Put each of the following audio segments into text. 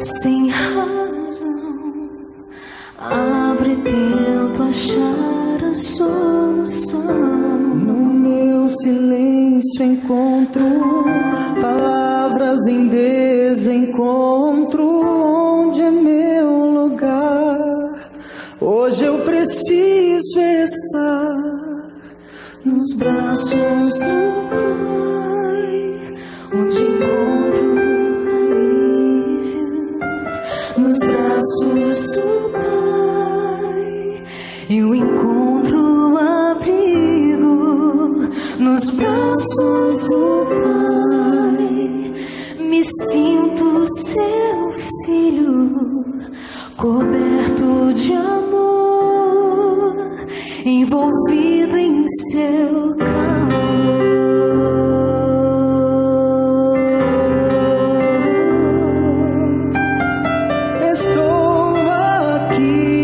sem razão, abre, tento achar a solução. No meu silêncio encontro palavras em desencontro. Onde é meu lugar? Hoje eu preciso estar nos braços do Pai, onde encontro alívio. Nos braços do Pai eu encontro abrigo. Nos braços do Pai me sinto seu filho, coberto de amor, envolvido em seu calor. Estou aqui,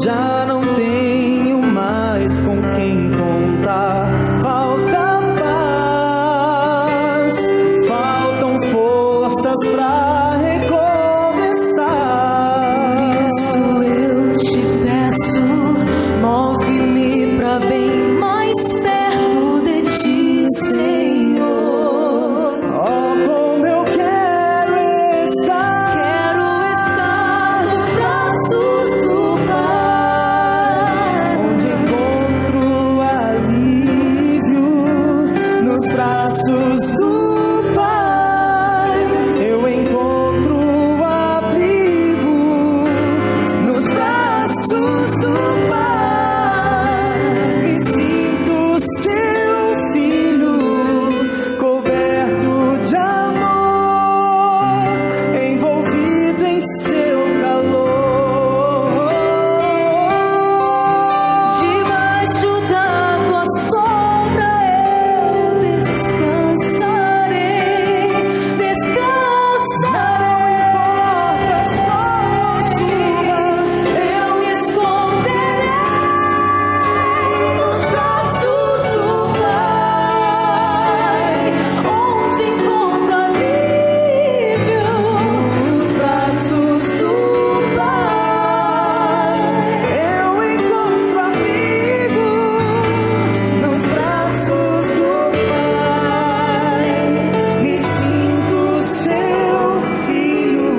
já não tenho mais com quem contar. Falta paz, faltam forças pra recomeçar. Isso eu te peço, move-me pra bem mais perto de ti, Senhor. Oh, como eu quero estar Nos braços do Pai, onde encontro alívio. Nos braços do Pai eu encontro abrigo. Nos braços do Pai me sinto seu filho, coberto de amor, envolvido em seu calor. debaixo da tua sombra eu descansarei, descansarei. Eu me esconderei nos braços do Pai, onde encontro alívio. Nos braços do Pai eu encontro abrigo. Nos braços do Pai me sinto seu filho,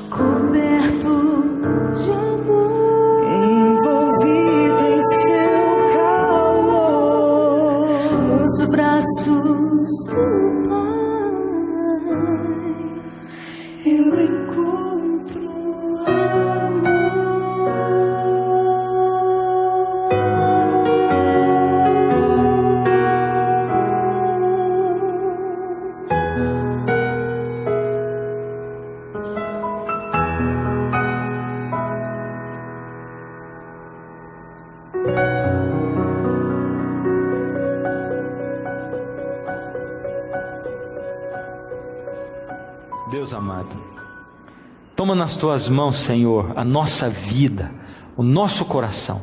coberto de amor, envolvido em seu calor. nos braços do Pai Eu encontro Deus amado, toma nas tuas mãos, Senhor, a nossa vida, o nosso coração.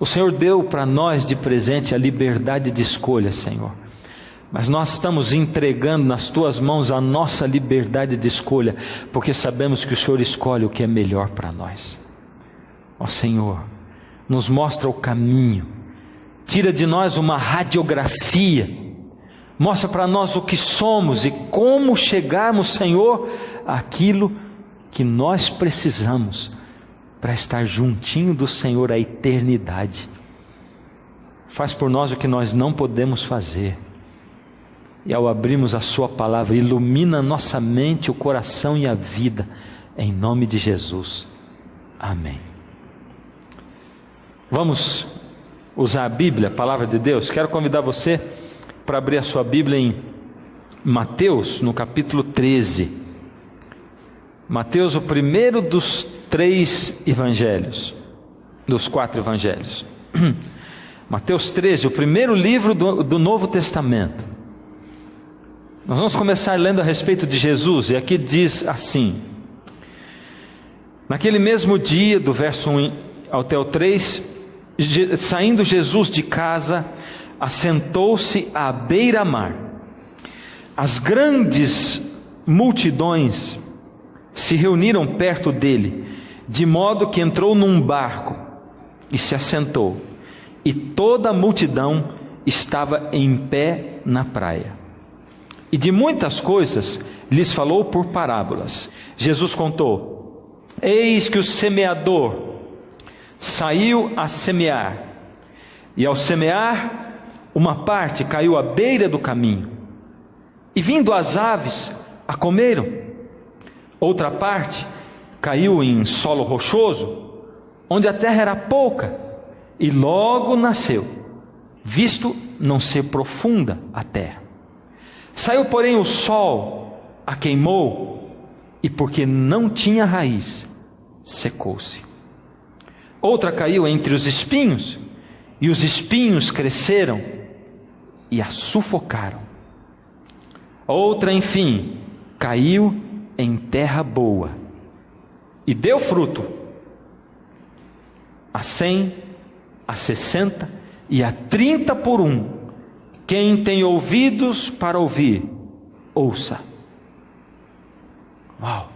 O Senhor deu para nós de presente a liberdade de escolha, Senhor, mas nós estamos entregando nas tuas mãos a nossa liberdade de escolha, porque sabemos que o Senhor escolhe o que é melhor para nós. Ó Senhor, nos mostra o caminho, tira de nós uma radiografia, mostra para nós o que somos e como chegarmos, Senhor, àquilo que nós precisamos para estar juntinho do Senhor a eternidade. Faz por nós o que nós não podemos fazer. E ao abrirmos a sua palavra, ilumina nossa mente, o coração e a vida, em nome de Jesus. Amém. Vamos usar a Bíblia, a palavra de Deus. Quero convidar você para abrir a sua Bíblia em Mateus, no capítulo 13. Mateus, o primeiro dos 3 evangelhos, dos 4 evangelhos. Mateus 13, o primeiro livro do Novo Testamento. Nós vamos começar lendo a respeito de Jesus, e aqui diz assim: naquele mesmo dia, do verso 1 até o 3, saindo Jesus de casa, assentou-se à beira-mar. As grandes multidões se reuniram perto dele, de modo que entrou num barco e se assentou, e toda a multidão estava em pé na praia. E de muitas coisas lhes falou por parábolas. Jesus contou: eis que o semeador saiu a semear, e ao semear, uma parte caiu à beira do caminho, e vindo as aves, a comeram. Outra parte caiu em solo rochoso, onde a terra era pouca, e logo nasceu, visto não ser profunda a terra. Saiu, porém, o sol, a queimou, e porque não tinha raiz, secou-se. Outra caiu entre os espinhos, e os espinhos cresceram e a sufocaram. Outra, enfim, caiu em terra boa e deu fruto, a 100, a 60 e a 30 por um. Quem tem ouvidos para ouvir, ouça. Uau!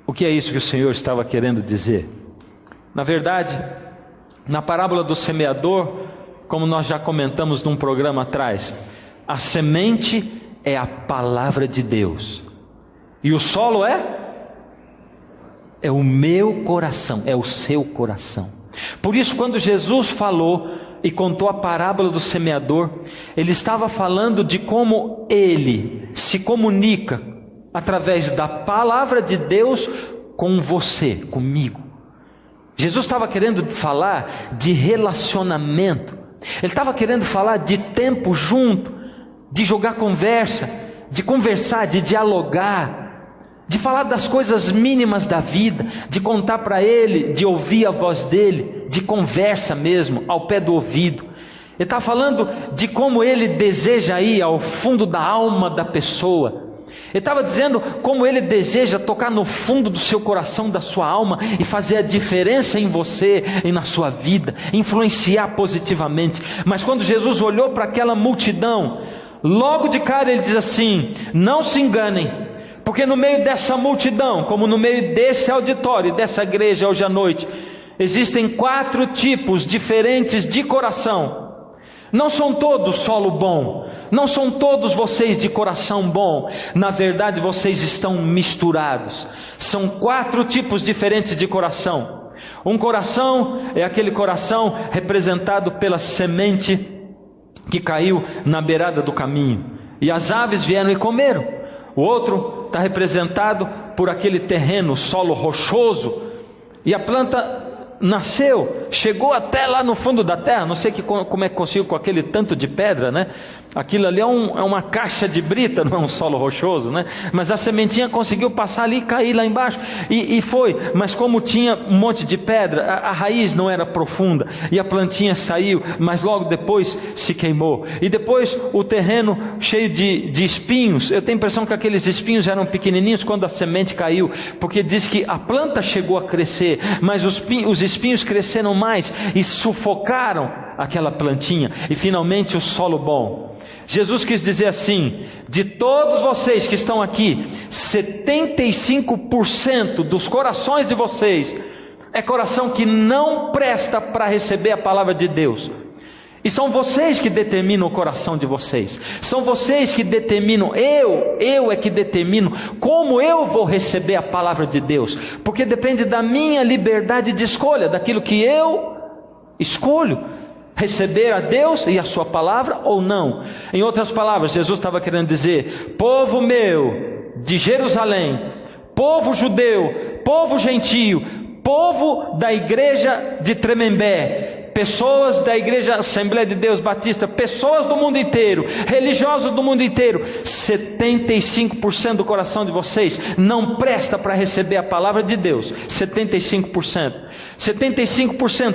O que é isso que o Senhor estava querendo dizer? Na verdade, na parábola do semeador, como nós já comentamos num programa atrás, a semente é a palavra de Deus, e o solo é o meu coração, é o seu coração. Por isso, quando Jesus falou e contou a parábola do semeador, ele estava falando de como ele se comunica através da palavra de Deus com você, comigo. Jesus estava querendo falar de relacionamento, ele estava querendo falar de tempo junto, de jogar conversa, de conversar, de dialogar, de falar das coisas mínimas da vida, de contar para ele, de ouvir a voz dele, de conversa mesmo, ao pé do ouvido. Ele está falando de como ele deseja ir ao fundo da alma da pessoa. Ele estava dizendo como ele deseja tocar no fundo do seu coração, da sua alma, e fazer a diferença em você e na sua vida, influenciar positivamente. Mas quando Jesus olhou para aquela multidão, logo de cara ele diz assim: não se enganem, porque no meio dessa multidão, como no meio desse auditório, dessa igreja hoje à noite, existem 4 tipos diferentes de coração. Não são todos solo bom, não são todos vocês de coração bom. Na verdade, vocês estão misturados. São 4 tipos diferentes de coração. Um coração é aquele coração representado pela semente que caiu na beirada do caminho, e as aves vieram e comeram. O outro está representado por aquele terreno, solo rochoso, e a planta nasceu, chegou até lá no fundo da terra. Não sei como é que conseguiu com aquele tanto de pedra, né? Aquilo ali é uma caixa de brita, não é um solo rochoso, né? Mas a sementinha conseguiu passar ali e cair lá embaixo, e foi. Mas como tinha um monte de pedra, a raiz não era profunda, e a plantinha saiu, mas logo depois se queimou. E depois o terreno cheio de espinhos. Eu tenho a impressão que aqueles espinhos eram pequenininhos quando a semente caiu, porque diz que a planta chegou a crescer, mas os espinhos cresceram mais e sufocaram aquela plantinha. E finalmente o solo bom. Jesus quis dizer assim: de todos vocês que estão aqui, 75% dos corações de vocês é coração que não presta para receber a palavra de Deus. E são vocês que determinam o coração de vocês. São vocês que determinam. Eu é que determino como eu vou receber a palavra de Deus, porque depende da minha liberdade de escolha, daquilo que eu escolho, receber a Deus e a sua palavra ou não. Em outras palavras, Jesus estava querendo dizer: povo meu de Jerusalém, povo judeu, povo gentio, povo da igreja de Tremembé, pessoas da igreja Assembleia de Deus Batista, pessoas do mundo inteiro, religiosos do mundo inteiro, 75% do coração de vocês não presta para receber a palavra de Deus. 75%,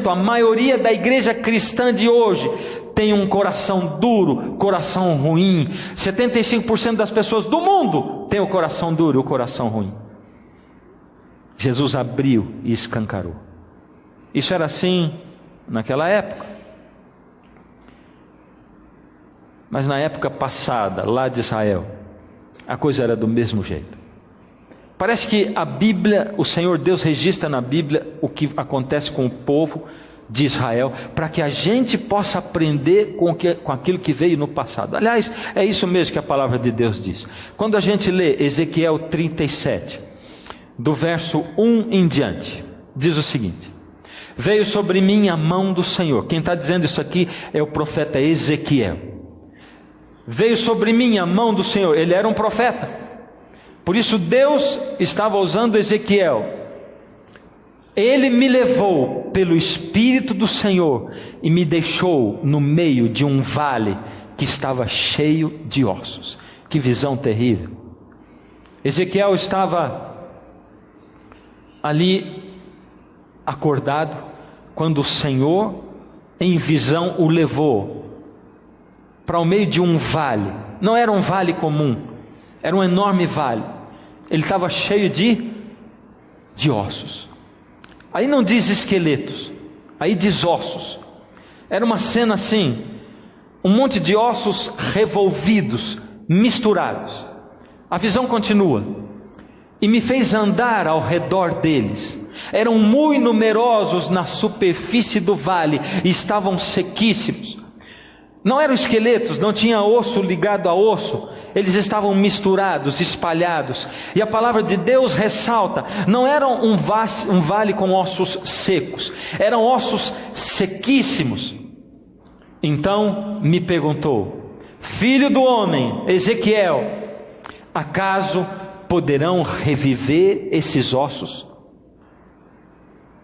a maioria da igreja cristã de hoje tem um coração duro, coração ruim. 75% das pessoas do mundo tem o coração duro e o coração ruim. Jesus abriu e escancarou. Isso era assim naquela época. Mas na época passada, lá de Israel, a coisa era do mesmo jeito. Parece que a Bíblia, o Senhor Deus registra na Bíblia o que acontece com o povo de Israel, para que a gente possa aprender com aquilo que veio no passado. Aliás, é isso mesmo que a palavra de Deus diz. Quando a gente lê Ezequiel 37, do verso 1 em diante, diz o seguinte: veio sobre mim a mão do Senhor. Quem está dizendo isso aqui é o profeta Ezequiel. Veio sobre mim a mão do Senhor. Ele era um profeta, por isso Deus estava usando Ezequiel. Ele me levou pelo Espírito do Senhor e me deixou no meio de um vale que estava cheio de ossos. Que visão terrível! Ezequiel estava ali acordado quando o Senhor, em visão, o levou para o meio de um vale. Não era um vale comum, era um enorme vale. Ele estava cheio de ossos. Aí não diz esqueletos, aí diz ossos. Era uma cena assim, um monte de ossos revolvidos, misturados. A visão continua: e me fez andar ao redor deles. Eram muito numerosos na superfície do vale e estavam sequíssimos. Não eram esqueletos, não tinha osso ligado a osso. Eles estavam misturados, espalhados. E a palavra de Deus ressalta: não era um vale com ossos secos, eram ossos sequíssimos. Então me perguntou: filho do homem, Ezequiel, acaso poderão reviver esses ossos?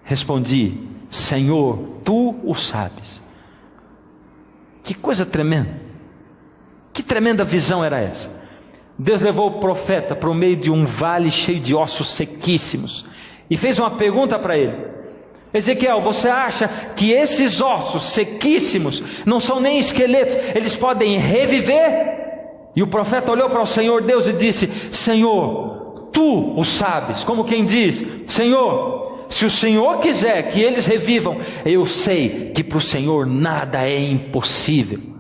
Respondi: Senhor, tu o sabes. Que coisa tremenda! Que tremenda visão era essa? Deus levou o profeta para o meio de um vale cheio de ossos sequíssimos e fez uma pergunta para ele: Ezequiel, você acha que esses ossos sequíssimos não são nem esqueletos, eles podem reviver? E o profeta olhou para o Senhor Deus e disse: Senhor, tu o sabes. Como quem diz: Senhor, se o Senhor quiser que eles revivam, eu sei que para o Senhor nada é impossível.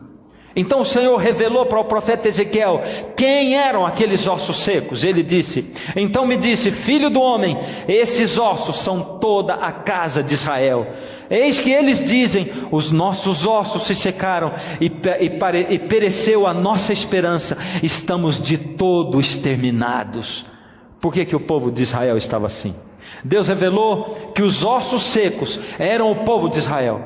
Então o Senhor revelou para o profeta Ezequiel quem eram aqueles ossos secos. Ele disse: então me disse, filho do homem, esses ossos são toda a casa de Israel. Eis que eles dizem: os nossos ossos se secaram e pereceu a nossa esperança, estamos de todo exterminados. Por que o povo de Israel estava assim? Deus revelou que os ossos secos eram o povo de Israel,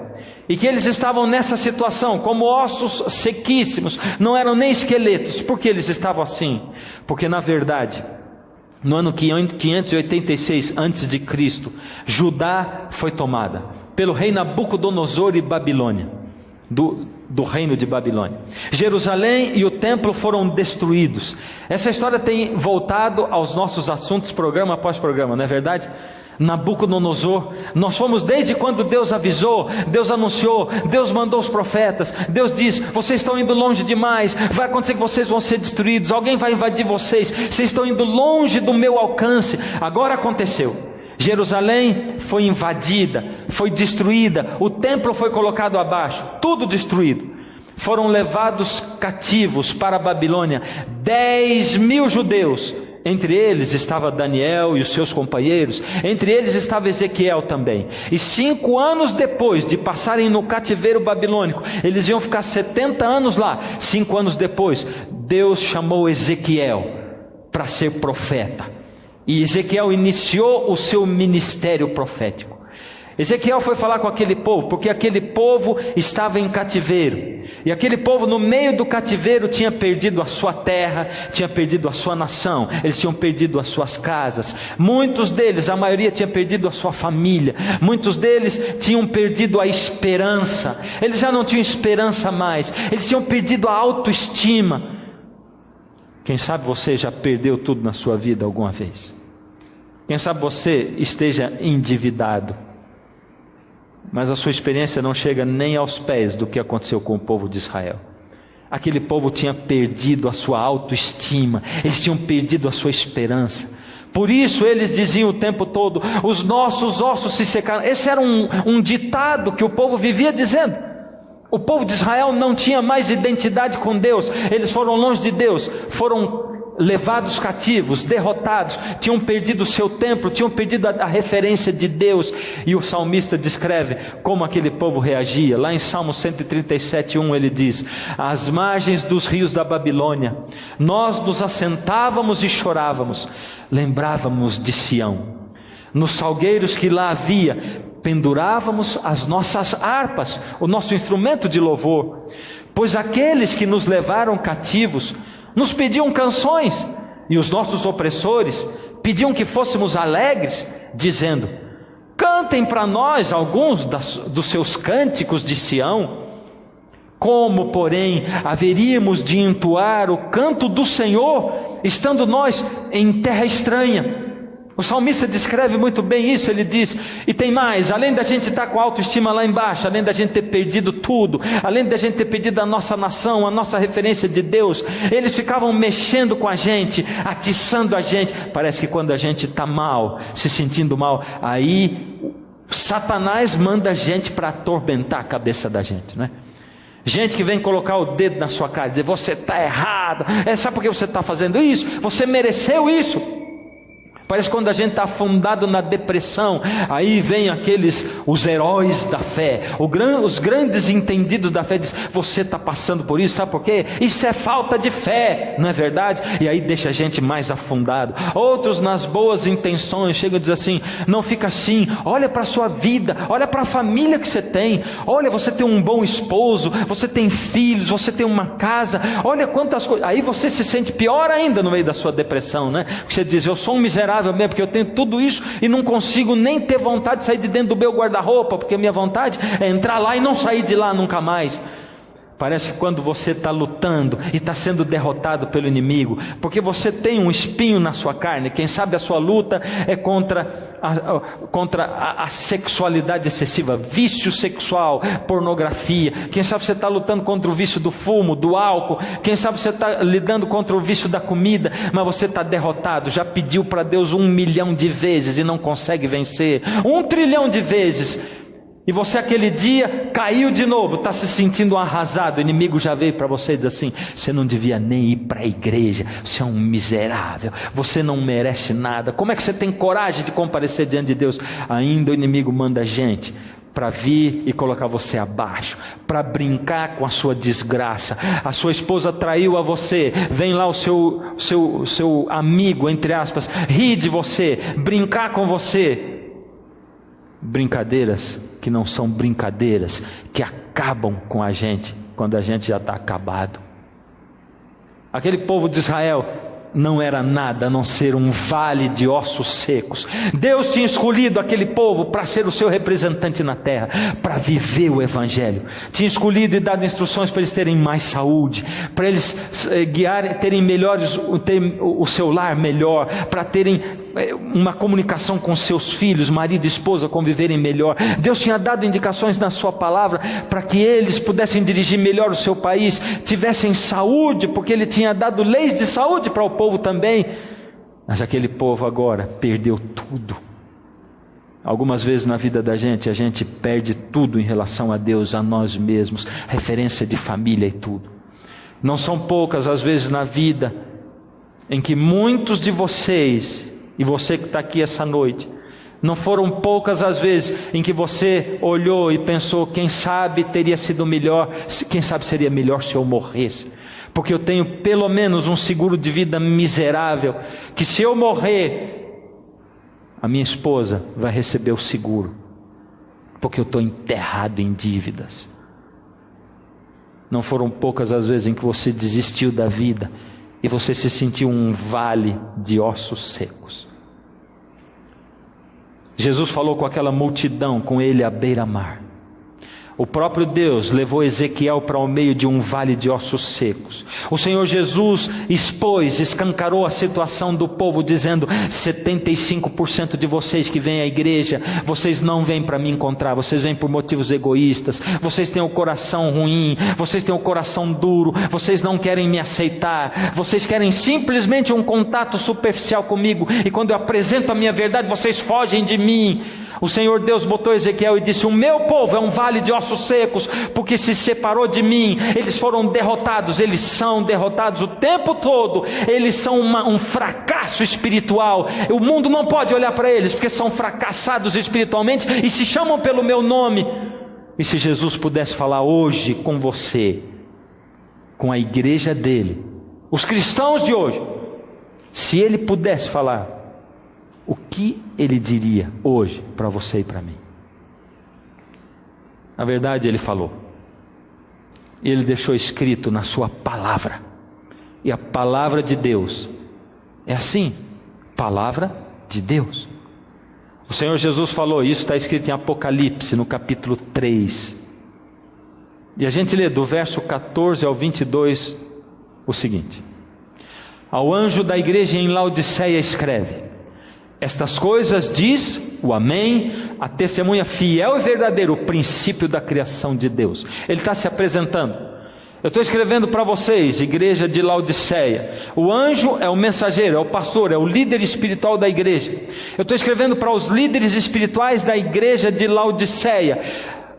e que eles estavam nessa situação como ossos sequíssimos, não eram nem esqueletos. Por que eles estavam assim? Porque na verdade, no ano 586 a.C., Judá foi tomada pelo rei Nabucodonosor e Babilônia, do reino de Babilônia. Jerusalém e o templo foram destruídos. Essa história tem voltado aos nossos assuntos programa após programa, não é verdade? Nabucodonosor, nós fomos desde quando Deus avisou, Deus anunciou, Deus mandou os profetas, Deus diz: vocês estão indo longe demais, vai acontecer que vocês vão ser destruídos, alguém vai invadir vocês estão indo longe do meu alcance. Agora aconteceu, Jerusalém foi invadida, foi destruída, o templo foi colocado abaixo, tudo destruído. Foram levados cativos para a Babilônia 10.000 judeus. Entre eles estava Daniel e os seus companheiros, entre eles estava Ezequiel também. E 5 anos depois de passarem no cativeiro babilônico, eles iam ficar 70 anos lá. 5 anos depois, Deus chamou Ezequiel para ser profeta, e Ezequiel iniciou o seu ministério profético. Ezequiel foi falar com aquele povo, porque aquele povo estava em cativeiro, e aquele povo no meio do cativeiro tinha perdido a sua terra, tinha perdido a sua nação, eles tinham perdido as suas casas, muitos deles, a maioria tinha perdido a sua família, muitos deles tinham perdido a esperança, eles já não tinham esperança mais, eles tinham perdido a autoestima. Quem sabe você já perdeu tudo na sua vida alguma vez? Quem sabe você esteja endividado, mas a sua experiência não chega nem aos pés do que aconteceu com o povo de Israel. Aquele povo tinha perdido a sua autoestima, eles tinham perdido a sua esperança. Por isso eles diziam o tempo todo: os nossos ossos se secaram. Esse era um ditado que o povo vivia dizendo. O povo de Israel não tinha mais identidade com Deus, eles foram longe de Deus, foram levados cativos, derrotados, tinham perdido o seu templo, tinham perdido a referência de Deus. E o salmista descreve como aquele povo reagia. Lá em Salmo 137:1 ele diz: às margens dos rios da Babilônia, nós nos assentávamos e chorávamos, lembrávamos de Sião. Nos salgueiros que lá havia, pendurávamos as nossas harpas, o nosso instrumento de louvor, pois aqueles que nos levaram cativos nos pediam canções, e os nossos opressores pediam que fôssemos alegres, dizendo: cantem para nós alguns dos seus cânticos de Sião. Como, porém, haveríamos de entoar o canto do Senhor, estando nós em terra estranha? O salmista descreve muito bem isso. Ele diz: e tem mais, além da gente estar com a autoestima lá embaixo, além da gente ter perdido tudo, além da gente ter perdido a nossa nação, a nossa referência de Deus, eles ficavam mexendo com a gente, atiçando a gente. Parece que quando a gente está mal, se sentindo mal, aí Satanás manda gente para atormentar a cabeça da gente, né? Gente que vem colocar o dedo na sua cara e dizer: você está errado, sabe por que você está fazendo isso? Você mereceu isso. Parece que quando a gente está afundado na depressão, aí vem os heróis da fé, os grandes entendidos da fé, diz: você está passando por isso, sabe por quê? Isso é falta de fé, não é verdade? E aí deixa a gente mais afundado. Outros, nas boas intenções, chegam e dizem assim: não fica assim, olha para a sua vida, olha para a família que você tem, olha, você tem um bom esposo, você tem filhos, você tem uma casa, olha quantas coisas. Aí você se sente pior ainda no meio da sua depressão, né? Porque você diz: eu sou um miserável mesmo, porque eu tenho tudo isso e não consigo nem ter vontade de sair de dentro do meu guarda-roupa, porque a minha vontade é entrar lá e não sair de lá nunca mais. Parece que quando você está lutando e está sendo derrotado pelo inimigo, porque você tem um espinho na sua carne, quem sabe a sua luta é contra a sexualidade excessiva, vício sexual, pornografia. Quem sabe você está lutando contra o vício do fumo, do álcool. Quem sabe você está lidando contra o vício da comida, mas você está derrotado, já pediu para Deus 1 milhão de vezes e não consegue vencer, 1 trilhão de vezes. E você aquele dia caiu de novo, está se sentindo arrasado. O inimigo já veio para você e diz assim: você não devia nem ir para a igreja, você é um miserável, você não merece nada. Como é que você tem coragem de comparecer diante de Deus? Ainda o inimigo manda gente para vir e colocar você abaixo, para brincar com a sua desgraça. A sua esposa traiu a você, vem lá o seu amigo, entre aspas, rir de você, brincar com você. Brincadeiras que não são brincadeiras, que acabam com a gente quando a gente já está acabado. Aquele povo de Israel não era nada a não ser um vale de ossos secos. Deus tinha escolhido aquele povo para ser o seu representante na terra, para viver o evangelho. Tinha escolhido e dado instruções para eles terem mais saúde, para eles terem melhores, ter o seu lar melhor, para terem uma comunicação com seus filhos, marido e esposa, conviverem melhor. Deus tinha dado indicações na sua palavra para que eles pudessem dirigir melhor o seu país, tivessem saúde, porque Ele tinha dado leis de saúde para o povo também. Mas aquele povo agora perdeu tudo. Algumas vezes na vida da gente, a gente perde tudo em relação a Deus, a nós mesmos, referência de família e tudo. Não são poucas as vezes na vida em que muitos de vocês, e você que está aqui essa noite, não foram poucas as vezes em que você olhou e pensou: quem sabe teria sido melhor, quem sabe seria melhor se eu morresse, porque eu tenho pelo menos um seguro de vida miserável, que se eu morrer, a minha esposa vai receber o seguro, porque eu estou enterrado em dívidas. Não foram poucas as vezes em que você desistiu da vida e você se sentiu um vale de ossos secos. Jesus falou com aquela multidão, com ele à beira-mar. O próprio Deus levou Ezequiel para o meio de um vale de ossos secos. O Senhor Jesus escancarou a situação do povo, dizendo: 75% de vocês que vêm à igreja, vocês não vêm para me encontrar, vocês vêm por motivos egoístas, vocês têm o coração ruim, vocês têm o coração duro, vocês não querem me aceitar, vocês querem simplesmente um contato superficial comigo, e quando eu apresento a minha verdade, vocês fogem de mim. O Senhor Deus botou Ezequiel e disse: o meu povo é um vale de ossos secos, porque se separou de mim. Eles foram derrotados, eles são derrotados o tempo todo. Eles são um fracasso espiritual. O mundo não pode olhar para eles, porque são fracassados espiritualmente e se chamam pelo meu nome. E se Jesus pudesse falar hoje com você, com a igreja dele, os cristãos de hoje, se ele pudesse falar, o que ele diria hoje para você e para mim? Na verdade, ele falou. Ele deixou escrito na sua palavra. E a palavra de Deus é assim, palavra de Deus. O Senhor Jesus falou, isso está escrito em Apocalipse, no capítulo 3. E a gente lê do verso 14 ao 22 o seguinte: ao anjo da igreja em Laodiceia escreve: estas coisas diz o Amém, a testemunha fiel e verdadeira, o princípio da criação de Deus. Ele está se apresentando. Eu estou escrevendo para vocês, igreja de Laodiceia. O anjo é o mensageiro, é o pastor, é o líder espiritual da igreja. Eu estou escrevendo para os líderes espirituais da igreja de Laodiceia.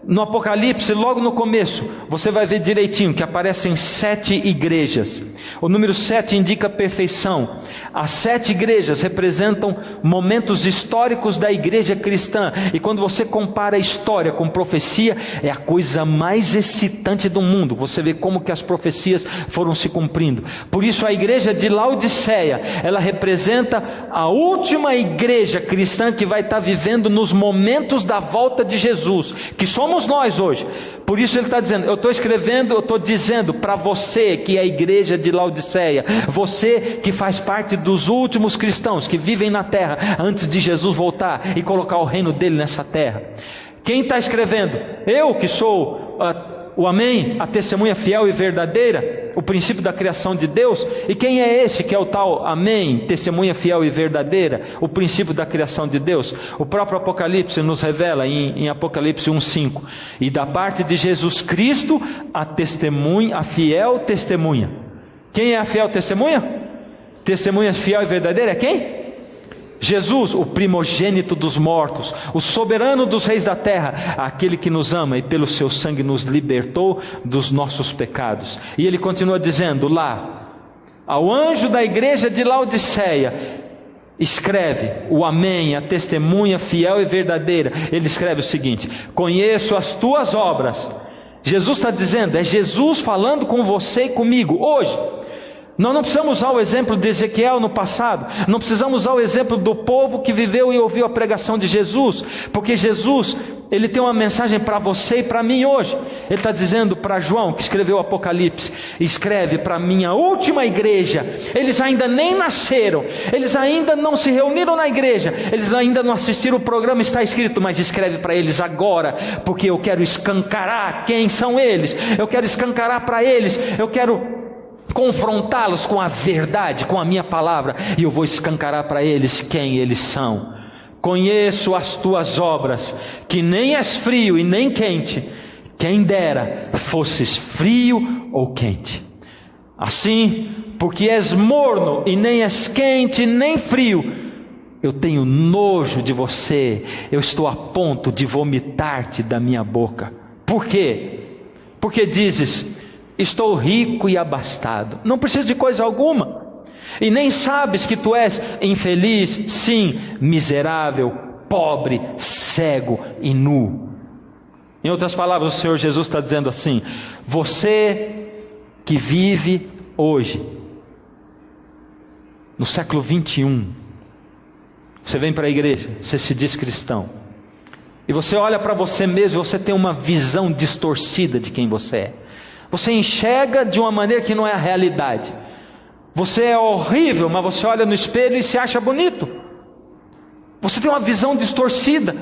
No Apocalipse, logo no começo, você vai ver direitinho que aparecem 7 igrejas. O número 7 indica perfeição. As 7 igrejas representam momentos históricos da igreja cristã. E quando você compara a história com profecia, é a coisa mais excitante do mundo. Você vê como que as profecias foram se cumprindo. Por isso a igreja de Laodiceia, ela representa a última igreja cristã que vai estar vivendo nos momentos da volta de Jesus, que somos nós hoje. Por isso ele está dizendo, eu estou dizendo para você que é a igreja de Laodiceia, você que faz parte dos últimos cristãos que vivem na terra antes de Jesus voltar e colocar o reino dele nessa terra. Quem está escrevendo? Eu que sou o Amém, a testemunha fiel e verdadeira, o princípio da criação de Deus. E quem é esse que é o tal Amém, testemunha fiel e verdadeira, o princípio da criação de Deus? O próprio Apocalipse nos revela em Apocalipse 1:5: e da parte de Jesus Cristo a testemunha, a fiel testemunha. Quem é a fiel testemunha? Testemunha fiel e verdadeira é quem? Jesus, o primogênito dos mortos, o soberano dos reis da terra, aquele que nos ama e pelo seu sangue nos libertou dos nossos pecados. E ele continua dizendo lá, ao anjo da igreja de Laodiceia, escreve o Amém, a testemunha fiel e verdadeira. Ele escreve o seguinte: conheço as tuas obras. Jesus está dizendo, é Jesus falando com você e comigo hoje. Nós não precisamos usar o exemplo de Ezequiel no passado, não precisamos usar o exemplo do povo que viveu e ouviu a pregação de Jesus, porque Jesus, ele tem uma mensagem para você e para mim hoje. Ele está dizendo para João, que escreveu o Apocalipse, escreve para a minha última igreja. Eles ainda nem nasceram, eles ainda não se reuniram na igreja, eles ainda não assistiram o programa, está escrito, mas escreve para eles agora, porque eu quero escancarar quem são eles, eu quero escancarar para eles, eu quero confrontá-los com a verdade, com a minha palavra, e eu vou escancarar para eles quem eles são. Conheço as tuas obras, que nem és frio e nem quente, quem dera fosses frio ou quente. Assim, porque és morno e nem és quente nem frio, eu tenho nojo de você, eu estou a ponto de vomitar-te da minha boca. Por quê? Porque dizes, estou rico e abastado, não preciso de coisa alguma, e nem sabes que tu és infeliz, sim, miserável, pobre, cego e nu. Em outras palavras, o Senhor Jesus está dizendo assim: você que vive hoje, no século 21, você vem para a igreja, você se diz cristão, e você olha para você mesmo, você tem uma visão distorcida de quem você é. Você enxerga de uma maneira que não é a realidade. Você é horrível, mas você olha no espelho e se acha bonito. Você tem uma visão distorcida.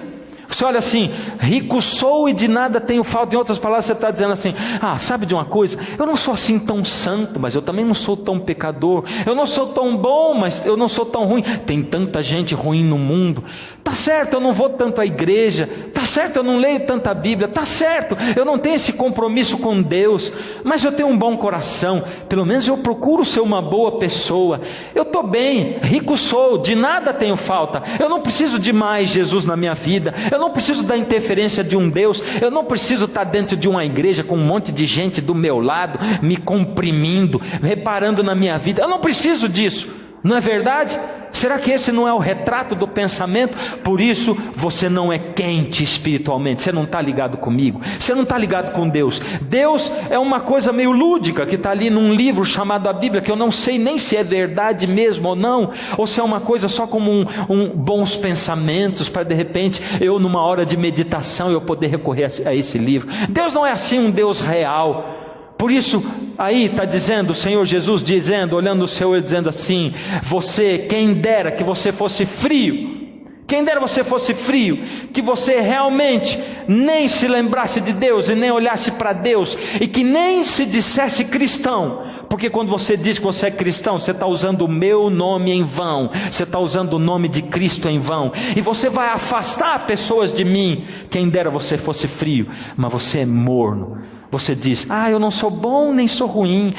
Você olha assim, rico sou e de nada tenho falta. Em outras palavras, você está dizendo assim: sabe de uma coisa? Eu não sou assim tão santo, mas eu também não sou tão pecador. Eu não sou tão bom, mas eu não sou tão ruim. Tem tanta gente ruim no mundo. Tá certo, eu não vou tanto à igreja. Tá certo, eu não leio tanta Bíblia. Tá certo, eu não tenho esse compromisso com Deus, mas eu tenho um bom coração. Pelo menos eu procuro ser uma boa pessoa. Eu estou bem, rico sou, de nada tenho falta. Eu não preciso de mais Jesus na minha vida. Eu não preciso da interferência de um Deus. Eu não preciso estar dentro de uma igreja com um monte de gente do meu lado, me comprimindo, reparando na minha vida. Eu não preciso disso, não é verdade? Será que esse não é o retrato do pensamento? Por isso você não é quente espiritualmente. Você não está ligado comigo, você não está ligado com Deus. Deus é uma coisa meio lúdica que está ali num livro chamado a Bíblia, que eu não sei nem se é verdade mesmo ou não, ou se é uma coisa só como bons pensamentos, para de repente eu numa hora de meditação eu poder recorrer a esse livro. Deus não é assim um Deus real. Por isso, aí está dizendo, o Senhor Jesus dizendo, olhando o seu olho, dizendo assim: você, quem dera que você fosse frio, quem dera você fosse frio, que você realmente nem se lembrasse de Deus e nem olhasse para Deus, e que nem se dissesse cristão, porque quando você diz que você é cristão, você está usando o meu nome em vão, você está usando o nome de Cristo em vão, e você vai afastar pessoas de mim. Quem dera você fosse frio, mas você é morno. Você diz: eu não sou bom nem sou ruim,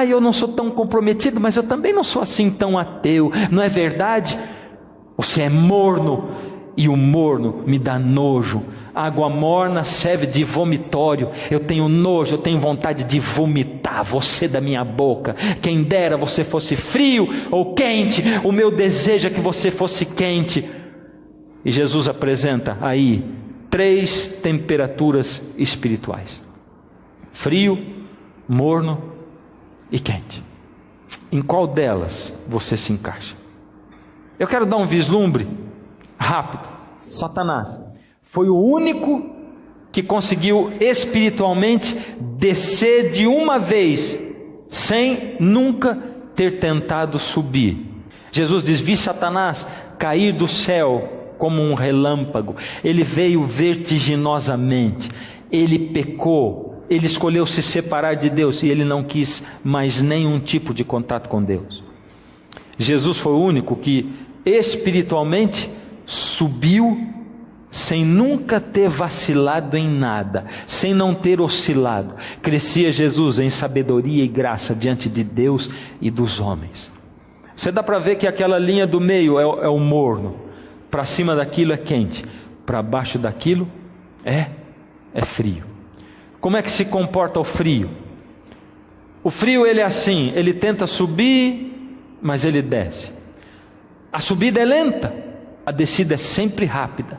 eu não sou tão comprometido, mas eu também não sou assim tão ateu. Não é verdade? Você é morno, e o morno me dá nojo. Água morna serve de vomitório. Eu tenho nojo, eu tenho vontade de vomitar você da minha boca. Quem dera você fosse frio ou quente. O meu desejo é que você fosse quente. E Jesus apresenta aí 3 temperaturas espirituais: frio, morno e quente. Em qual delas você se encaixa? Eu quero dar um vislumbre rápido. Satanás foi o único que conseguiu espiritualmente descer de uma vez, sem nunca ter tentado subir. Jesus diz: vi Satanás cair do céu como um relâmpago. Ele veio vertiginosamente, ele pecou, ele escolheu se separar de Deus, e ele não quis mais nenhum tipo de contato com Deus. Jesus foi o único que espiritualmente subiu sem nunca ter vacilado em nada, sem não ter oscilado. Crescia Jesus em sabedoria e graça diante de Deus e dos homens. Você dá para ver que aquela linha do meio é o morno. Para cima daquilo é quente, para baixo daquilo é frio. Como é que se comporta o frio? O frio, ele é assim, ele tenta subir, mas ele desce. A subida é lenta, a descida é sempre rápida.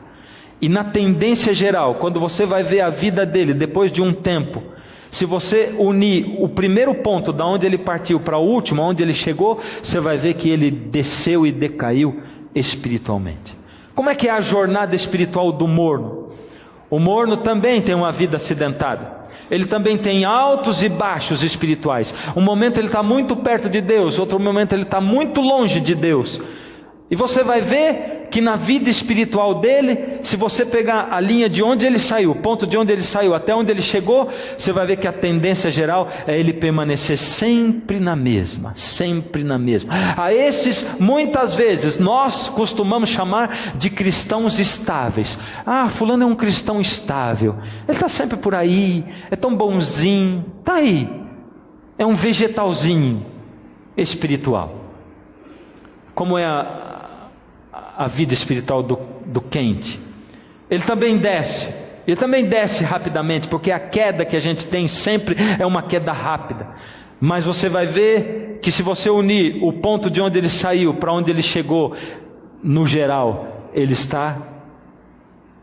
E na tendência geral, quando você vai ver a vida dele depois de um tempo, se você unir o primeiro ponto da onde ele partiu para o último, onde ele chegou, você vai ver que ele desceu e decaiu espiritualmente. Como é que é a jornada espiritual do morno? O morno também tem uma vida acidentada. Ele também tem altos e baixos espirituais. Um momento ele está muito perto de Deus, outro momento ele está muito longe de Deus. E você vai ver que na vida espiritual dele, se você pegar a linha de onde ele saiu, o ponto de onde ele saiu até onde ele chegou, você vai ver que a tendência geral é ele permanecer sempre na mesma, sempre na mesma. A esses, muitas vezes, nós costumamos chamar de cristãos estáveis. Fulano é um cristão estável, ele está sempre por aí, é tão bonzinho, está aí, é um vegetalzinho espiritual. Como é a vida espiritual do quente? Ele também desce rapidamente, porque a queda que a gente tem sempre é uma queda rápida. Mas você vai ver que se você unir o ponto de onde ele saiu para onde ele chegou, no geral, ele está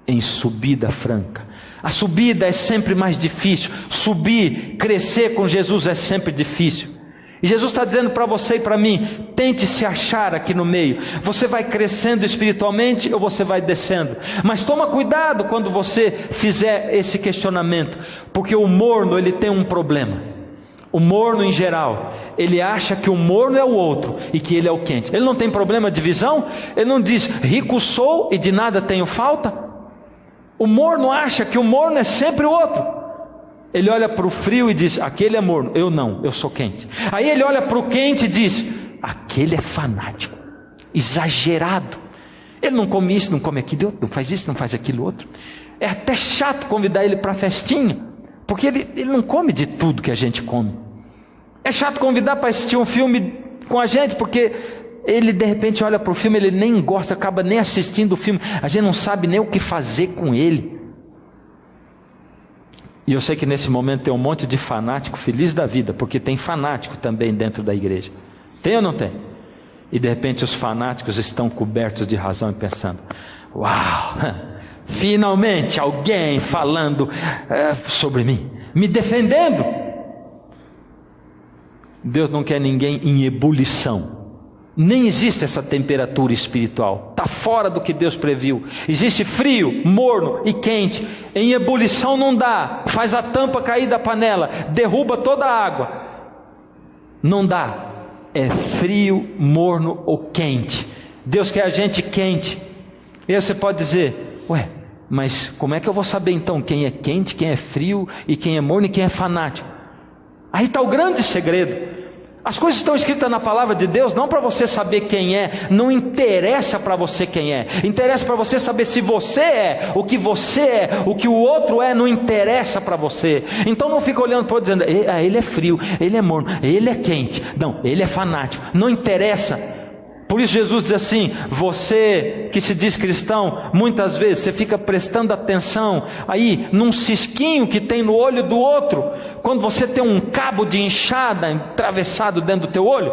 em subida franca. A subida é sempre mais difícil. Subir, crescer com Jesus é sempre difícil. E Jesus está dizendo para você e para mim: tente se achar aqui no meio. Você vai crescendo espiritualmente ou você vai descendo? Mas toma cuidado quando você fizer esse questionamento, porque o morno, ele tem um problema. O morno em geral, ele acha que o morno é o outro e que ele é o quente. Ele não tem problema de visão? Ele não diz: rico sou e de nada tenho falta? O morno acha que o morno é sempre o outro. Ele olha para o frio e diz: aquele é morno, eu não, eu sou quente. Aí ele olha para o quente e diz: aquele é fanático, exagerado. Ele não come isso, não come aquilo, não faz isso, não faz aquilo outro. É até chato convidar ele para a festinha, porque ele não come de tudo que a gente come. É chato convidar para assistir um filme com a gente, porque ele de repente olha para o filme, ele nem gosta, acaba nem assistindo o filme, a gente não sabe nem o que fazer com ele. E eu sei que nesse momento tem um monte de fanático feliz da vida, porque tem fanático também dentro da igreja. Tem ou não tem? E de repente os fanáticos estão cobertos de razão e pensando: uau, finalmente alguém falando sobre mim, me defendendo. Deus não quer ninguém em ebulição. Nem existe essa temperatura espiritual, está fora do que Deus previu. Existe frio, morno e quente. Em ebulição não dá, faz a tampa cair da panela, derruba toda a água. Não dá, é frio, morno ou quente. Deus quer a gente quente. E aí você pode dizer: ué, mas como é que eu vou saber então quem é quente, quem é frio, e quem é morno e quem é fanático? Aí está o grande segredo. As coisas estão escritas na palavra de Deus não para você saber quem é, não interessa para você quem é, interessa para você saber se você é, o que você é, o que o outro é, não interessa para você. Então não fica olhando para o outro dizendo: ele é frio, ele é morno, ele é quente, não, ele é fanático, não interessa. Por isso Jesus diz assim: você que se diz cristão, muitas vezes você fica prestando atenção aí num cisquinho que tem no olho do outro, quando você tem um cabo de enxada atravessado dentro do teu olho.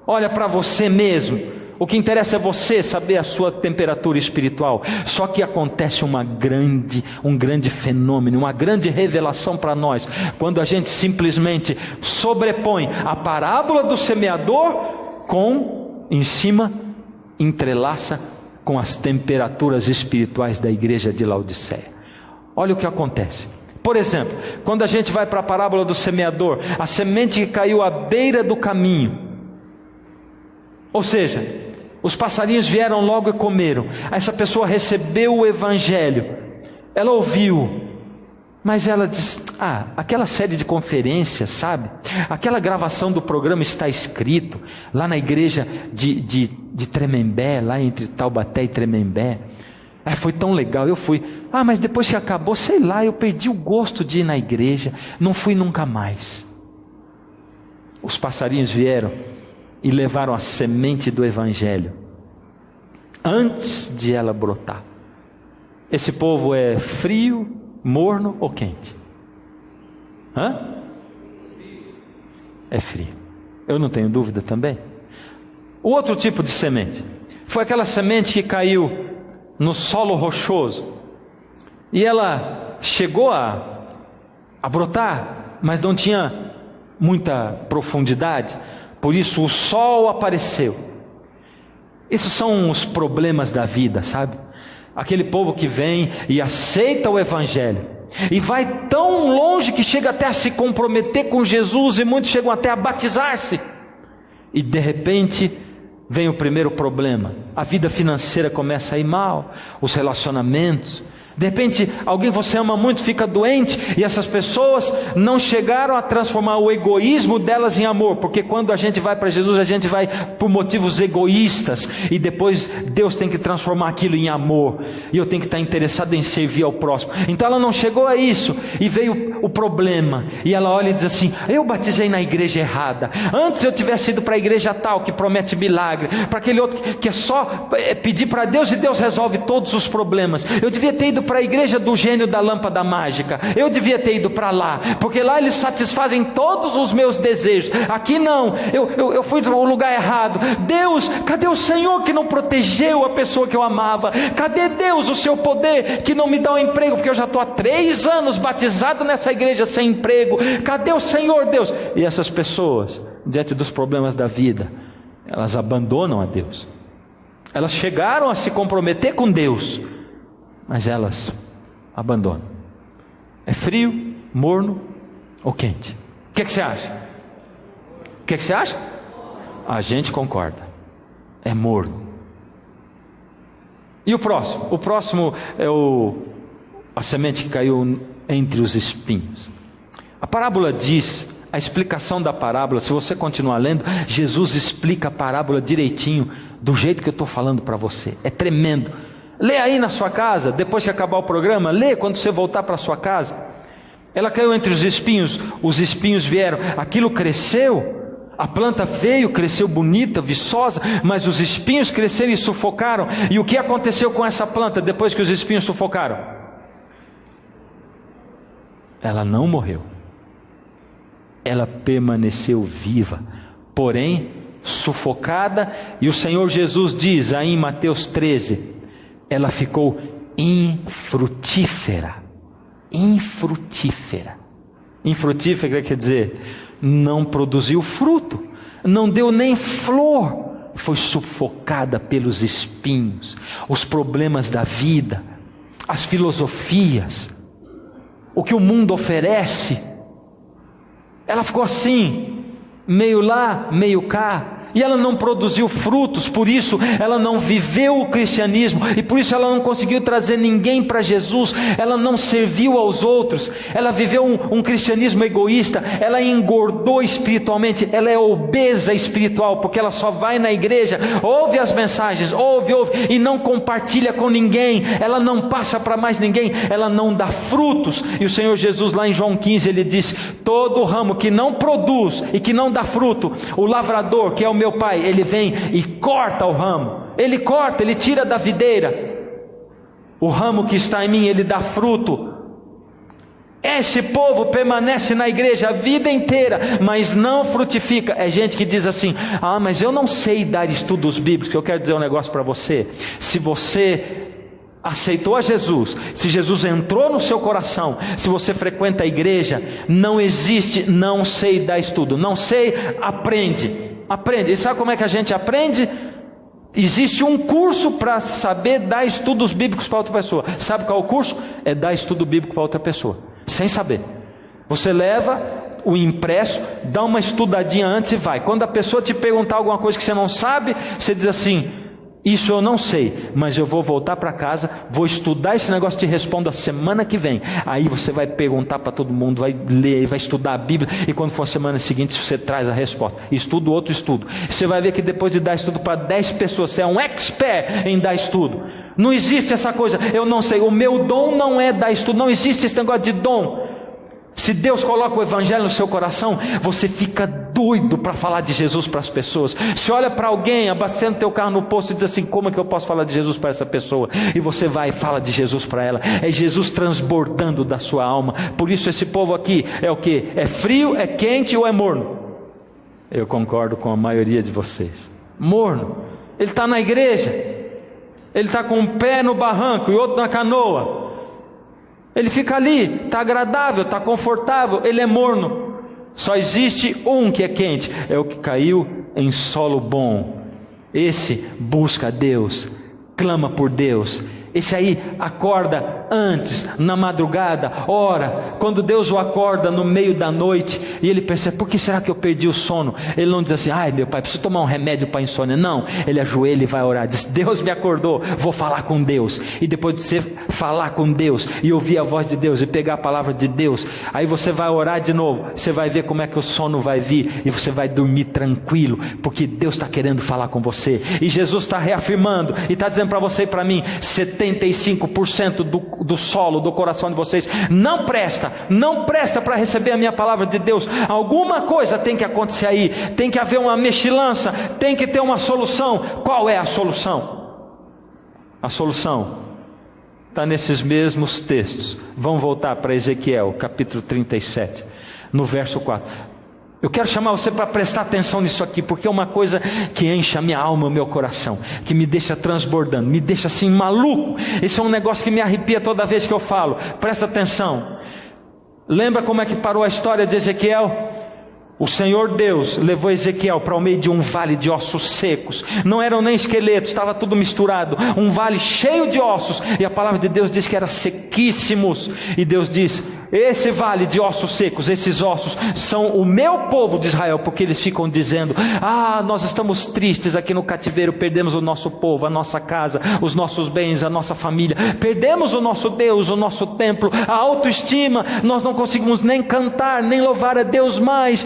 Olha para você mesmo. O que interessa é você saber a sua temperatura espiritual. Só que acontece um grande fenômeno, uma grande revelação para nós, quando a gente simplesmente sobrepõe a parábola do semeador em cima, entrelaça com as temperaturas espirituais da igreja de Laodiceia. Olha o que acontece. Por exemplo, quando a gente vai para a parábola do semeador, a semente que caiu à beira do caminho, ou seja, os passarinhos vieram logo e comeram. Essa pessoa recebeu o evangelho, ela ouviu, mas ela diz: aquela série de conferências, sabe? Aquela gravação do programa está escrito lá na igreja de Tremembé, lá entre Taubaté e Tremembé. Foi tão legal, eu fui. Mas depois que acabou, sei lá, eu perdi o gosto de ir na igreja, não fui nunca mais. Os passarinhos vieram e levaram a semente do evangelho antes de ela brotar. Esse povo é frio, morno ou quente? É frio. Eu não tenho dúvida também. O outro tipo de semente foi aquela semente que caiu no solo rochoso, e ela chegou a brotar, mas não tinha muita profundidade, por isso o sol apareceu. Esses são os problemas da vida, sabe? Aquele povo que vem e aceita o evangelho e vai tão longe que chega até a se comprometer com Jesus, e muitos chegam até a batizar-se, e de repente vem o primeiro problema. A vida financeira começa a ir mal, os relacionamentos. De repente alguém que você ama muito fica doente, e essas pessoas não chegaram a transformar o egoísmo delas em amor, porque quando a gente vai para Jesus, a gente vai por motivos egoístas, e depois Deus tem que transformar aquilo em amor, e eu tenho que estar interessado em servir ao próximo. Então ela não chegou a isso, e veio o problema, e ela olha e diz assim: eu batizei na igreja errada, antes eu tivesse ido para a igreja tal, que promete milagre, para aquele outro que é só pedir para Deus e Deus resolve todos os problemas. Eu devia ter ido para a igreja do gênio da lâmpada mágica, eu devia ter ido para lá, porque lá eles satisfazem todos os meus desejos. Aqui não, eu fui no lugar errado. Deus, cadê o Senhor que não protegeu a pessoa que eu amava? Cadê Deus, o seu poder que não me dá um emprego, porque eu já estou há 3 anos batizado nessa igreja sem emprego? Cadê o Senhor, Deus? E essas pessoas, diante dos problemas da vida, elas abandonam a Deus. Elas chegaram a se comprometer com Deus, mas elas abandonam. É frio, morno ou quente? O que você acha? O que você acha? A gente concorda, é morno. E o próximo? O próximo é o a semente que caiu entre os espinhos. A parábola diz, a explicação da parábola, se você continuar lendo, Jesus explica a parábola direitinho, do jeito que eu estou falando para você. É tremendo. Lê aí na sua casa, depois que acabar o programa, lê quando você voltar para a sua casa. Ela caiu entre os espinhos vieram, aquilo cresceu, a planta veio, cresceu bonita, viçosa, mas os espinhos cresceram e sufocaram. E o que aconteceu com essa planta depois que os espinhos sufocaram? Ela não morreu, ela permaneceu viva, porém sufocada. E o Senhor Jesus diz aí em Mateus 13, ela ficou infrutífera. Infrutífera quer dizer, não produziu fruto, não deu nem flor, foi sufocada pelos espinhos, os problemas da vida, as filosofias, o que o mundo oferece. Ela ficou assim, meio lá, meio cá, e ela não produziu frutos, por isso ela não viveu o cristianismo, e por isso ela não conseguiu trazer ninguém para Jesus, ela não serviu aos outros, ela viveu um cristianismo egoísta, ela engordou espiritualmente, ela é obesa espiritual, porque ela só vai na igreja, ouve as mensagens, ouve, e não compartilha com ninguém, ela não passa para mais ninguém, ela não dá frutos. E o Senhor Jesus lá em João 15, ele diz, todo ramo que não produz e que não dá fruto, o lavrador, que é o meu Pai, ele vem e corta o ramo, ele corta, ele tira da videira. O ramo que está em mim, ele dá fruto. Esse povo permanece na igreja a vida inteira, mas não frutifica. É gente que diz assim, mas eu não sei dar estudos bíblicos. Eu quero dizer um negócio para você, se você aceitou a Jesus, se Jesus entrou no seu coração, se você frequenta a igreja, não existe não sei dar estudo. Não sei, aprende. E sabe como é que a gente aprende? Existe um curso para saber dar estudos bíblicos para outra pessoa. Sabe qual é o curso? É dar estudo bíblico para outra pessoa, sem saber. Você leva o impresso, dá uma estudadinha antes e vai. Quando a pessoa te perguntar alguma coisa que você não sabe, você diz assim, isso eu não sei, mas eu vou voltar para casa, vou estudar esse negócio, te respondo a semana que vem. Aí você vai perguntar para todo mundo, vai ler, vai estudar a Bíblia, e quando for a semana seguinte você traz a resposta. Estudo outro estudo. Você vai ver que depois de dar estudo para 10 pessoas, você é um expert em dar estudo. Não existe essa coisa, eu não sei, o meu dom não é dar estudo, não existe esse negócio de dom. Se Deus coloca o evangelho no seu coração, você fica doido para falar de Jesus para as pessoas. Se olha para alguém abastecendo teu carro no posto e diz assim, como é que eu posso falar de Jesus para essa pessoa? E você vai e fala de Jesus para ela. É Jesus transbordando da sua alma. Por isso esse povo aqui é o que? É frio, é quente ou é morno? Eu concordo com a maioria de vocês. Morno. Ele está na igreja, ele está com um pé no barranco e outro na canoa. Ele fica ali, está agradável, está confortável, ele é morno. Só existe um que é quente, é o que caiu em solo bom. Esse busca a Deus, clama por Deus. Esse aí acorda antes, na madrugada, ora, quando Deus o acorda no meio da noite, e ele percebe, por que será que eu perdi o sono? Ele não diz assim, ai meu pai, preciso tomar um remédio para insônia. Não, ele ajoelha e vai orar, diz, Deus me acordou, vou falar com Deus. E depois de você falar com Deus, e ouvir a voz de Deus, e pegar a palavra de Deus, aí você vai orar de novo, você vai ver como é que o sono vai vir, e você vai dormir tranquilo, porque Deus está querendo falar com você. E Jesus está reafirmando, e está dizendo para você e para mim, 75% do solo do coração de vocês não presta para receber a minha palavra de Deus. Alguma coisa tem que acontecer aí, tem que haver uma mexilança, tem que ter uma solução. Qual é a solução? A solução está nesses mesmos textos. Vamos voltar para Ezequiel capítulo 37, no verso 4. Eu quero chamar você para prestar atenção nisso aqui, porque é uma coisa que enche a minha alma, o meu coração, que me deixa transbordando, me deixa assim maluco. Esse é um negócio que me arrepia toda vez que eu falo. Presta atenção. Lembra como é que parou a história de Ezequiel? O Senhor Deus levou Ezequiel para o meio de um vale de ossos secos. Não eram nem esqueletos, estava tudo misturado. Um vale cheio de ossos. E a palavra de Deus diz que eram sequíssimos. E Deus diz: esse vale de ossos secos, esses ossos são o meu povo de Israel. Porque eles ficam dizendo: nós estamos tristes aqui no cativeiro, perdemos o nosso povo, a nossa casa, os nossos bens, a nossa família, perdemos o nosso Deus, o nosso templo, a autoestima, nós não conseguimos nem cantar, nem louvar a Deus mais.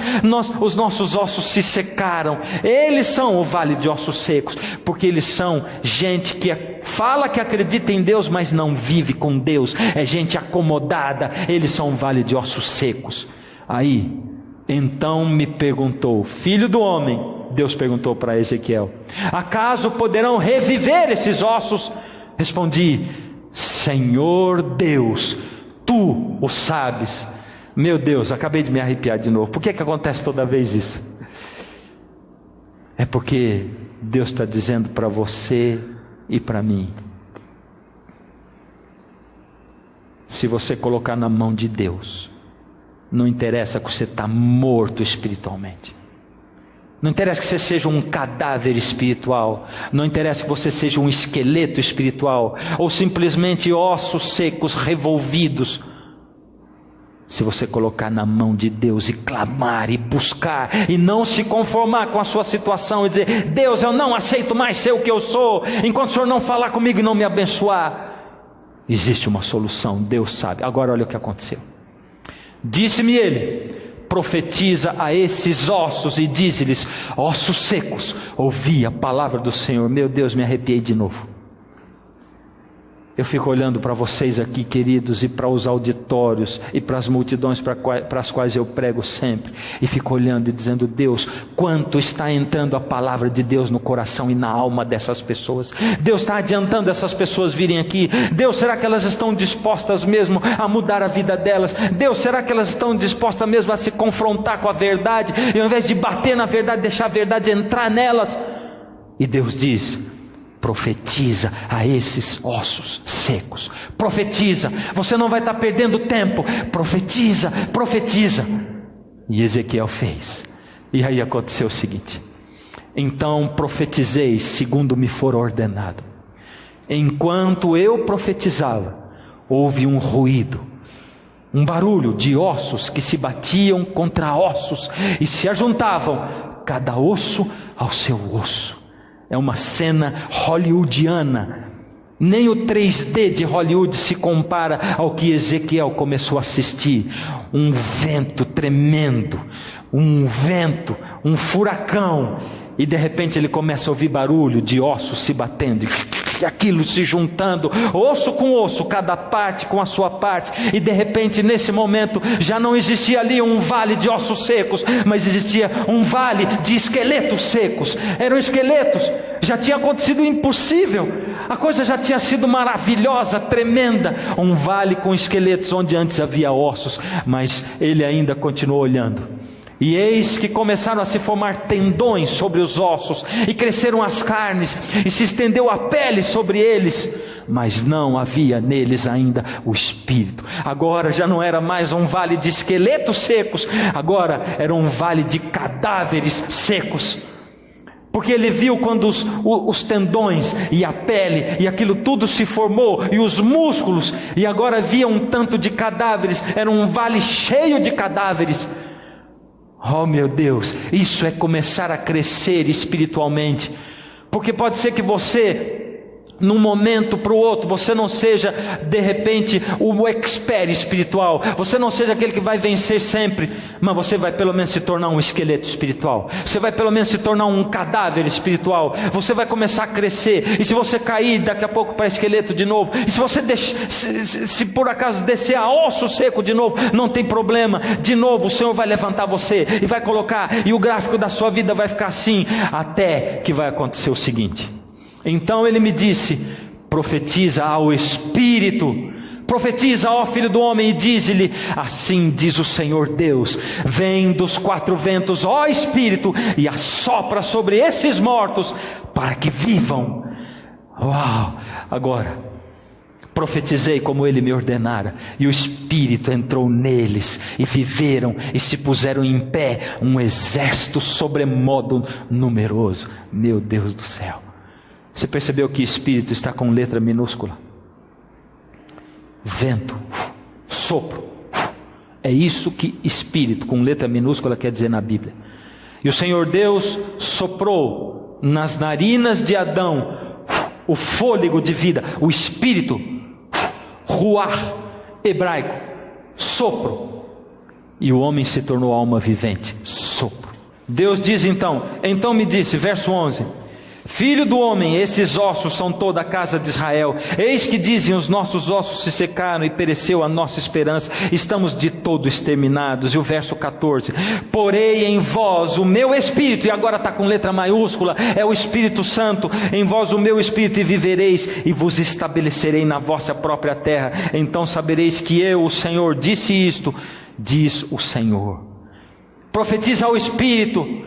Os nossos ossos se secaram. Eles são o vale de ossos secos, porque eles são gente que fala que acredita em Deus, mas não vive com Deus, é gente acomodada. Eles são um vale de ossos secos. Aí, então me perguntou: filho do homem, Deus perguntou para Ezequiel, acaso poderão reviver esses ossos? Respondi: Senhor Deus, tu o sabes. Meu Deus, acabei de me arrepiar de novo. Por que acontece toda vez isso? É porque Deus está dizendo para você e para mim: se você colocar na mão de Deus, não interessa que você está morto espiritualmente, não interessa que você seja um cadáver espiritual, não interessa que você seja um esqueleto espiritual, ou simplesmente ossos secos revolvidos. Se você colocar na mão de Deus e clamar e buscar, e não se conformar com a sua situação e dizer: Deus, eu não aceito mais ser o que eu sou, enquanto o Senhor não falar comigo e não me abençoar. Existe uma solução, Deus sabe. Agora olha o que aconteceu. Disse-me ele: profetiza a esses ossos e dize-lhes: ossos secos, ouvi a palavra do Senhor. Meu Deus, me arrepiei de novo. Eu fico olhando para vocês aqui, queridos, e para os auditórios, e para as multidões para as quais eu prego sempre, e fico olhando e dizendo: Deus, quanto está entrando a palavra de Deus no coração e na alma dessas pessoas. Deus está adiantando essas pessoas virem aqui. Deus, será que elas estão dispostas mesmo a mudar a vida delas? Deus, será que elas estão dispostas mesmo a se confrontar com a verdade, e ao invés de bater na verdade, deixar a verdade entrar nelas? E Deus diz: profetiza a esses ossos secos. Profetiza, você não vai estar perdendo tempo. Profetiza, profetiza. E Ezequiel fez. E aí aconteceu o seguinte: então profetizei segundo me for ordenado. Enquanto eu profetizava, houve um ruído, um barulho de ossos que se batiam contra ossos e se ajuntavam, cada osso ao seu osso. É uma cena hollywoodiana. Nem o 3D de Hollywood se compara ao que Ezequiel começou a assistir. Um vento tremendo, um furacão, e de repente ele começa a ouvir barulho de ossos se batendo, e aquilo se juntando, osso com osso, cada parte com a sua parte. E de repente, nesse momento, já não existia ali um vale de ossos secos, mas existia um vale de esqueletos secos. Eram esqueletos. Já tinha acontecido o impossível, a coisa já tinha sido maravilhosa, tremenda. Um vale com esqueletos onde antes havia ossos. Mas ele ainda continuou olhando. E eis que começaram a se formar tendões sobre os ossos, e cresceram as carnes, e se estendeu a pele sobre eles, mas não havia neles ainda o espírito. Agora já não era mais um vale de esqueletos secos, agora era um vale de cadáveres secos. Porque ele viu quando os tendões e a pele e aquilo tudo se formou, e os músculos, e agora havia um tanto de cadáveres. Era um vale cheio de cadáveres. Oh meu Deus, isso é começar a crescer espiritualmente. Porque pode ser que você, num momento para o outro, você não seja de repente o expert espiritual, você não seja aquele que vai vencer sempre, mas você vai pelo menos se tornar um esqueleto espiritual, você vai pelo menos se tornar um cadáver espiritual, você vai começar a crescer. E se você cair daqui a pouco para esqueleto de novo, e se você se por acaso descer a osso seco de novo, não tem problema, de novo o Senhor vai levantar você e vai colocar, e o gráfico da sua vida vai ficar assim, até que vai acontecer o seguinte. Então ele me disse: profetiza ao Espírito, profetiza, ó filho do homem, e dize-lhe: assim diz o Senhor Deus, vem dos 4 ventos, ó Espírito, e assopra sobre esses mortos, para que vivam. Uau! Agora, Profetizei como ele me ordenara, e o Espírito entrou neles, e viveram e se puseram em pé, um exército sobremodo numeroso. Meu Deus do céu! Você percebeu que Espírito está com letra minúscula? Vento, sopro. É isso que Espírito com letra minúscula quer dizer na Bíblia. E o Senhor Deus soprou nas narinas de Adão o fôlego de vida, o Espírito, ruach, hebraico, sopro, e o homem se tornou alma vivente, sopro. Deus diz então me disse, verso 11: Filho do homem, esses ossos são toda a casa de Israel. Eis que dizem: os nossos ossos se secaram e pereceu a nossa esperança, estamos de todo exterminados. E o verso 14: porei em vós o meu Espírito, e agora está com letra maiúscula, é o Espírito Santo, em vós o meu Espírito, e vivereis, e vos estabelecerei na vossa própria terra. Então sabereis que eu, o Senhor, disse isto, diz o Senhor. Profetiza ao Espírito: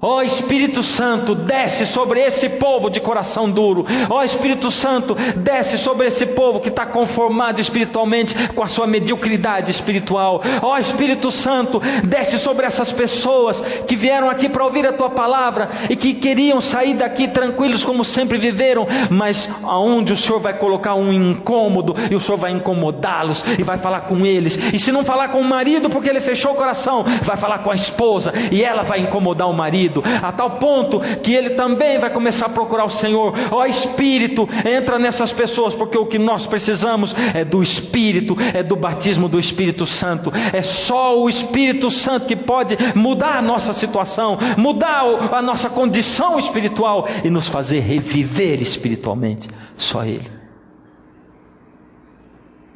ó Espírito Santo, desce sobre esse povo de coração duro. Ó Espírito Santo, desce sobre esse povo que está conformado espiritualmente com a sua mediocridade espiritual. Ó Espírito Santo, desce sobre essas pessoas que vieram aqui para ouvir a tua palavra e que queriam sair daqui tranquilos como sempre viveram, mas aonde o Senhor vai colocar um incômodo, e o Senhor vai incomodá-los e vai falar com eles. E se não falar com o marido porque ele fechou o coração, vai falar com a esposa e ela vai incomodar o marido, a tal ponto que ele também vai começar a procurar o Senhor. Ó Espírito, entra nessas pessoas, porque o que nós precisamos é do Espírito, é do batismo do Espírito Santo. É só o Espírito Santo que pode mudar a nossa situação, mudar a nossa condição espiritual e nos fazer reviver espiritualmente. Só Ele.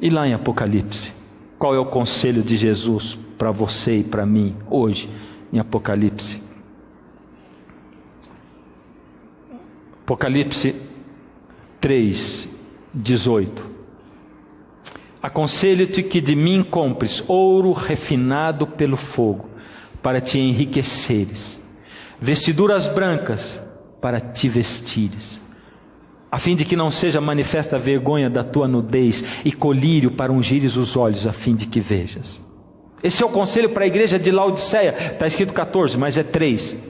E lá em Apocalipse, qual é o conselho de Jesus para você e para mim hoje em Apocalipse? Apocalipse 3:18: aconselho-te que de mim compres ouro refinado pelo fogo, para te enriqueceres, vestiduras brancas para te vestires, a fim de que não seja manifesta a vergonha da tua nudez, e colírio para ungires os olhos, a fim de que vejas. Esse é o conselho para a igreja de Laodiceia. Está escrito 14, mas é 3.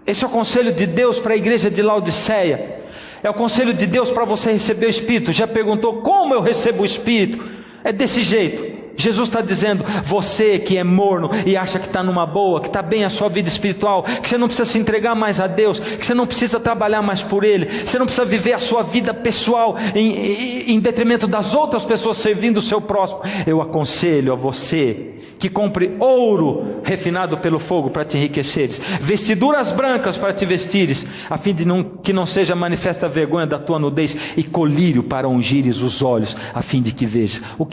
Esse é o conselho de Deus para a igreja de Laodiceia. É o conselho de Deus para você receber o Espírito. Já perguntou: como eu recebo o Espírito? É desse jeito. Jesus está dizendo: você que é morno e acha que está numa boa, que está bem a sua vida espiritual, que você não precisa se entregar mais a Deus, que você não precisa trabalhar mais por Ele, você não precisa viver a sua vida pessoal em detrimento das outras pessoas, servindo o seu próximo. Eu aconselho a você que compre ouro refinado pelo fogo para te enriqueceres, vestiduras brancas para te vestires, a fim de que não seja manifesta a vergonha da tua nudez, e colírio para ungires os olhos, a fim de que vejas. O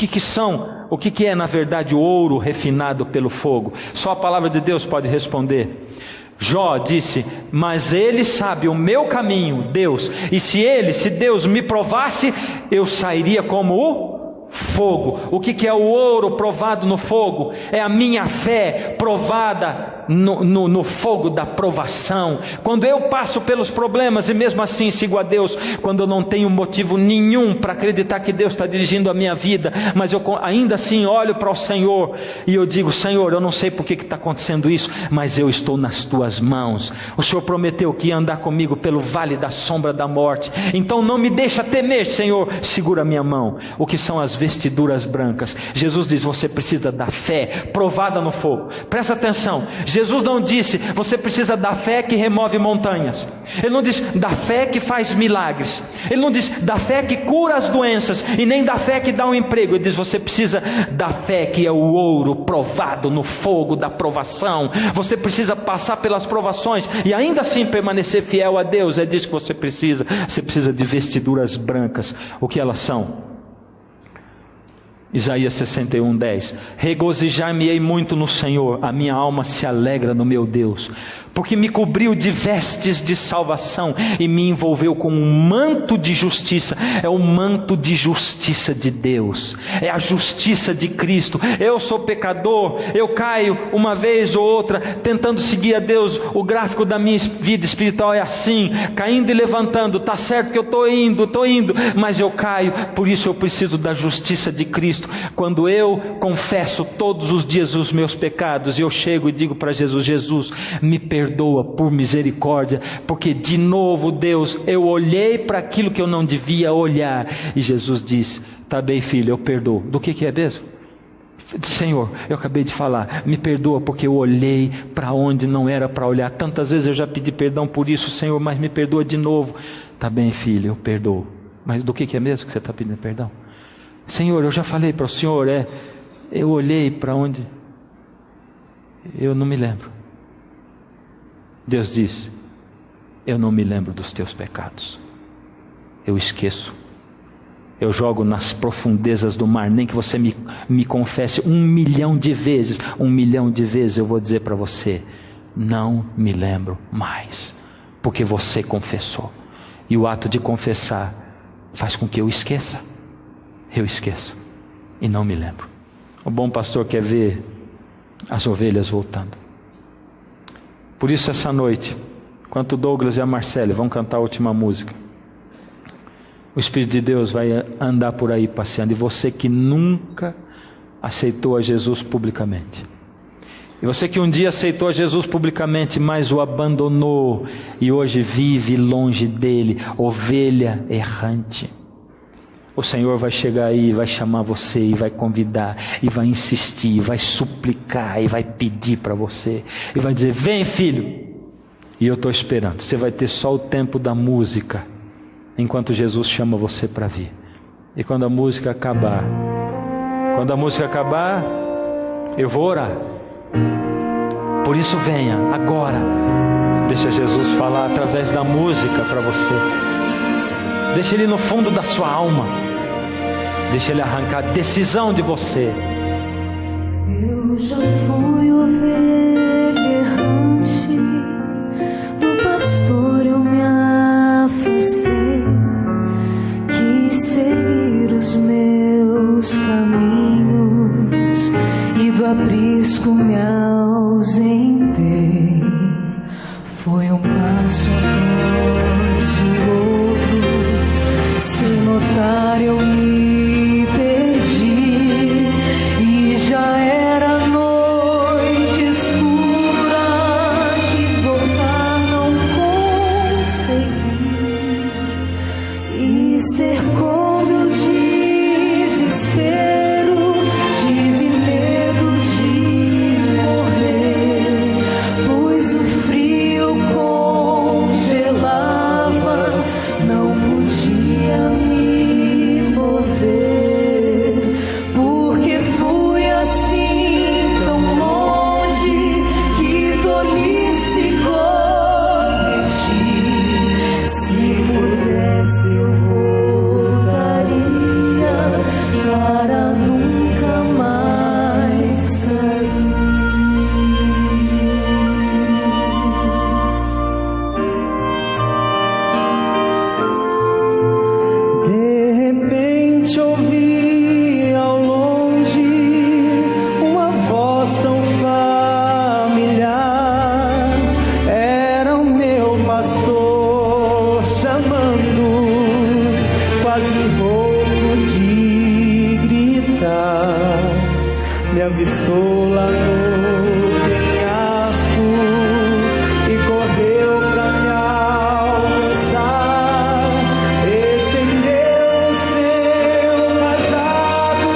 que é na verdade o ouro refinado pelo fogo? Só a palavra de Deus pode responder. Jó disse: mas Ele sabe o meu caminho, Deus, e se Deus me provasse, eu sairia como o fogo. O que é o ouro provado no fogo? É a minha fé provada no fogo da provação. Quando eu passo pelos problemas e mesmo assim sigo a Deus, quando eu não tenho motivo nenhum para acreditar que Deus está dirigindo a minha vida, mas eu ainda assim olho para o Senhor e eu digo: Senhor, eu não sei por que está acontecendo isso, mas eu estou nas tuas mãos. O Senhor prometeu que ia andar comigo pelo vale da sombra da morte, então não me deixa temer, Senhor, segura a minha mão. O que são as vestiduras brancas? Jesus diz: você precisa da fé provada no fogo. Presta atenção, Jesus não disse: você precisa da fé que remove montanhas. Ele não diz da fé que faz milagres. Ele não diz da fé que cura as doenças, e nem da fé que dá um emprego. Ele diz: você precisa da fé que é o ouro provado no fogo da provação. Você precisa passar pelas provações e ainda assim permanecer fiel a Deus. É disso que você precisa. Você precisa de vestiduras brancas. O que elas são? Isaías 61:10. Regozijai-me-ei muito no Senhor, a minha alma se alegra no meu Deus, porque me cobriu de vestes de salvação e me envolveu com um manto de justiça. É o manto de justiça de Deus, é a justiça de Cristo. Eu sou pecador, eu caio uma vez ou outra tentando seguir a Deus. O gráfico da minha vida espiritual é assim, caindo e levantando. Está certo que eu estou indo, mas eu caio. Por isso eu preciso da justiça de Cristo. Quando eu confesso todos os dias os meus pecados, e eu chego e digo para Jesus: Jesus, me perdoa por misericórdia, porque de novo, Deus, eu olhei para aquilo que eu não devia olhar. E Jesus diz: tá bem, filho, eu perdoo. Do que é mesmo? Senhor, eu acabei de falar, me perdoa porque eu olhei para onde não era para olhar. Tantas vezes eu já pedi perdão por isso, Senhor, mas me perdoa de novo. Tá bem, filho, eu perdoo. Mas do que é mesmo que você está pedindo perdão? Senhor, eu já falei para o Senhor, eu olhei para onde eu não me lembro. Deus diz: eu não me lembro dos teus pecados, eu esqueço, eu jogo nas profundezas do mar. Nem que você me confesse 1 milhão de vezes, 1 milhão de vezes eu vou dizer para você: não me lembro mais, porque você confessou. E o ato de confessar faz com que eu esqueça. Eu esqueço e não me lembro. O bom pastor quer ver as ovelhas voltando. Por isso essa noite, enquanto o Douglas e a Marcele vão cantar a última música, o Espírito de Deus vai andar por aí passeando. E você que nunca aceitou a Jesus publicamente, e você que um dia aceitou a Jesus publicamente, mas o abandonou e hoje vive longe dele, ovelha errante, o Senhor vai chegar aí, vai chamar você e vai convidar, e vai insistir, vai suplicar, e vai pedir para você, e vai dizer: vem, filho. E eu estou esperando. Você vai ter só o tempo da música, enquanto Jesus chama você para vir. E quando a música acabar, eu vou orar. Por isso venha agora. Deixa Jesus falar através da música para você. Deixa Ele no fundo da sua alma. Deixa Ele arrancar a decisão de você. Eu já fui ovelha errante, do pastor eu me afastei, quis seguir os meus caminhos e do aprisco me ausentei. Foi um passo após o outro, sem notar eu me perdi, e já era noite escura. Quis voltar, não consegui, e cercou-me o desespero. Tive medo de morrer, pois o frio congelava, não podia me mover, porque fui assim tão longe que tolice cometi. Se pudesse eu voltaria para nunca mais sair. De repente ouvi ao longe uma voz tão familiar. Era o meu pastor chamando, quase rouco de gritar. Me avistou lá no penhasco e correu pra me alcançar. Estendeu o seu cajado,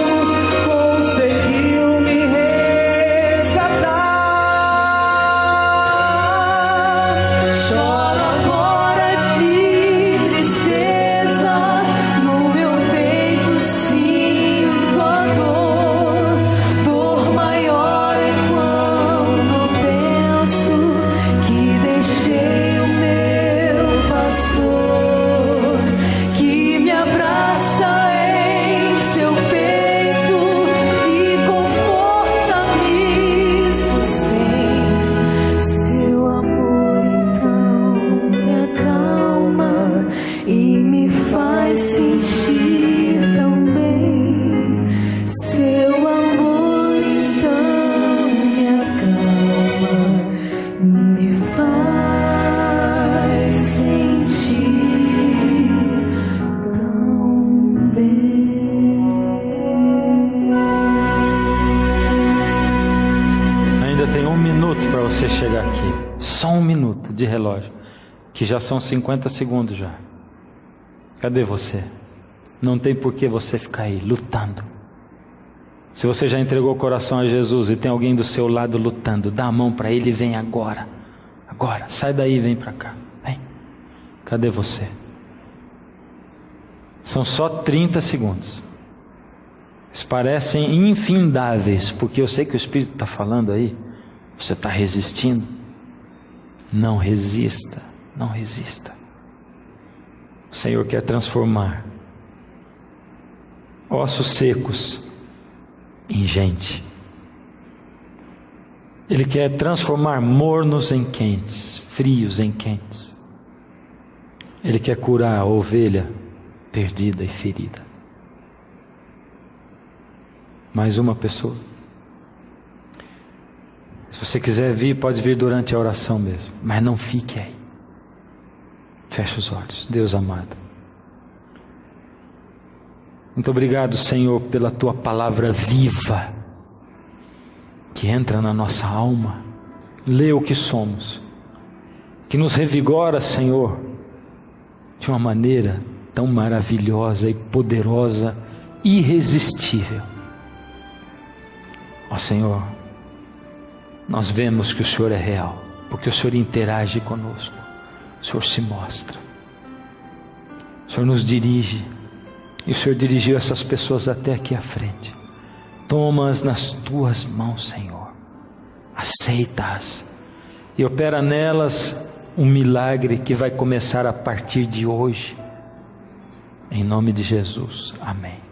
conseguiu me resgatar. Choro agora de tristeza, no meu peito sinto a dor maior é de relógio, que já são 50 segundos já. Cadê você? Não tem por que você ficar aí lutando. Se você já entregou o coração a Jesus e tem alguém do seu lado lutando, dá a mão para ele e vem agora. Agora, sai daí e vem para cá. Vem. Cadê você? São só 30 segundos. Eles parecem infindáveis, porque eu sei que o Espírito está falando aí. Você está resistindo. Não resista, não resista. O Senhor quer transformar ossos secos em gente. Ele quer transformar mornos em quentes, frios em quentes. Ele quer curar a ovelha perdida e ferida. Mais uma pessoa. Se você quiser vir, pode vir durante a oração mesmo, mas não fique aí. Feche os olhos. Deus amado, muito obrigado, Senhor, pela Tua palavra viva, que entra na nossa alma, lê o que somos, que nos revigora, Senhor, de uma maneira tão maravilhosa e poderosa, irresistível. Ó Senhor, nós vemos que o Senhor é real, porque o Senhor interage conosco, o Senhor se mostra, o Senhor nos dirige, e o Senhor dirigiu essas pessoas até aqui à frente. Toma-as nas Tuas mãos, Senhor, aceita-as e opera nelas um milagre que vai começar a partir de hoje, em nome de Jesus, amém.